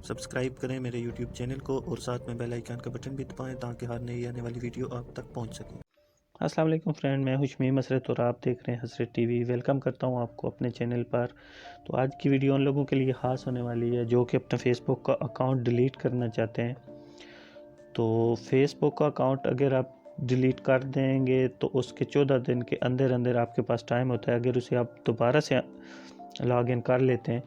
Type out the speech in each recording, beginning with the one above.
Subscribe करें मेरे YouTube channel को और साथ में बेल आइकन का बटन भी दबाएं ताकि हर नई आने वाली वीडियो आप तक पहुंच सके। अस्सलाम वालेकुम फ्रेंड, मैं हूं शमीम हसरत और आप देख रहे हैं हसरत टीवी। वेलकम करता हूं आपको अपने चैनल पर। तो आज की वीडियो उन लोगों के लिए ख़ास होने वाली है जो कि अपना फ़ेसबुक का अकाउंट डिलीट करना चाहते हैं। तो फ़ेसबुक का अकाउंट अगर आप डिलीट कर देंगे तो उसके 14 दिन के अंदर अंदर आपके पास टाइम होता है। अगर उसे आप दोबारा से लॉग इन कर लेते हैं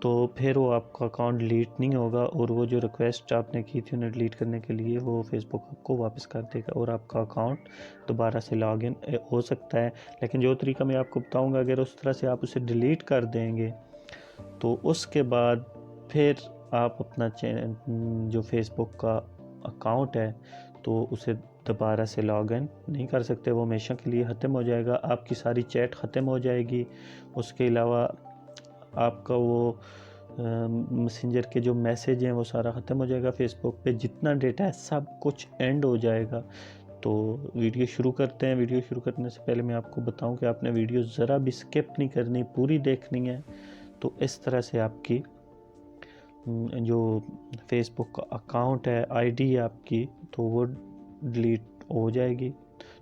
तो फिर वो आपका अकाउंट डिलीट नहीं होगा और वो जो रिक्वेस्ट आपने की थी उन्हें डिलीट करने के लिए वो फेसबुक आपको वापस कर देगा और आपका अकाउंट दोबारा से लॉग इन हो सकता है। लेकिन जो तरीका मैं आपको बताऊंगा, अगर उस तरह से आप उसे डिलीट कर देंगे तो उसके बाद फिर आप अपना जो फेसबुक का अकाउंट है तो उसे दोबारा से लॉग इन नहीं कर सकते। वो हमेशा के लिए ख़त्म हो जाएगा, आपकी सारी चैट ख़त्म हो जाएगी। उसके अलावा आपका वो मैसेंजर के जो मैसेज हैं वो सारा ख़त्म हो जाएगा। फेसबुक पे जितना डेटा है सब कुछ एंड हो जाएगा। तो वीडियो शुरू करते हैं। वीडियो शुरू करने से पहले मैं आपको बताऊं कि आपने वीडियो ज़रा भी स्किप नहीं करनी, पूरी देखनी है। तो इस तरह से आपकी जो फेसबुक का अकाउंट है, आईडी है आपकी, तो वो डिलीट हो जाएगी।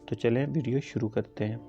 तो चलें वीडियो शुरू करते हैं।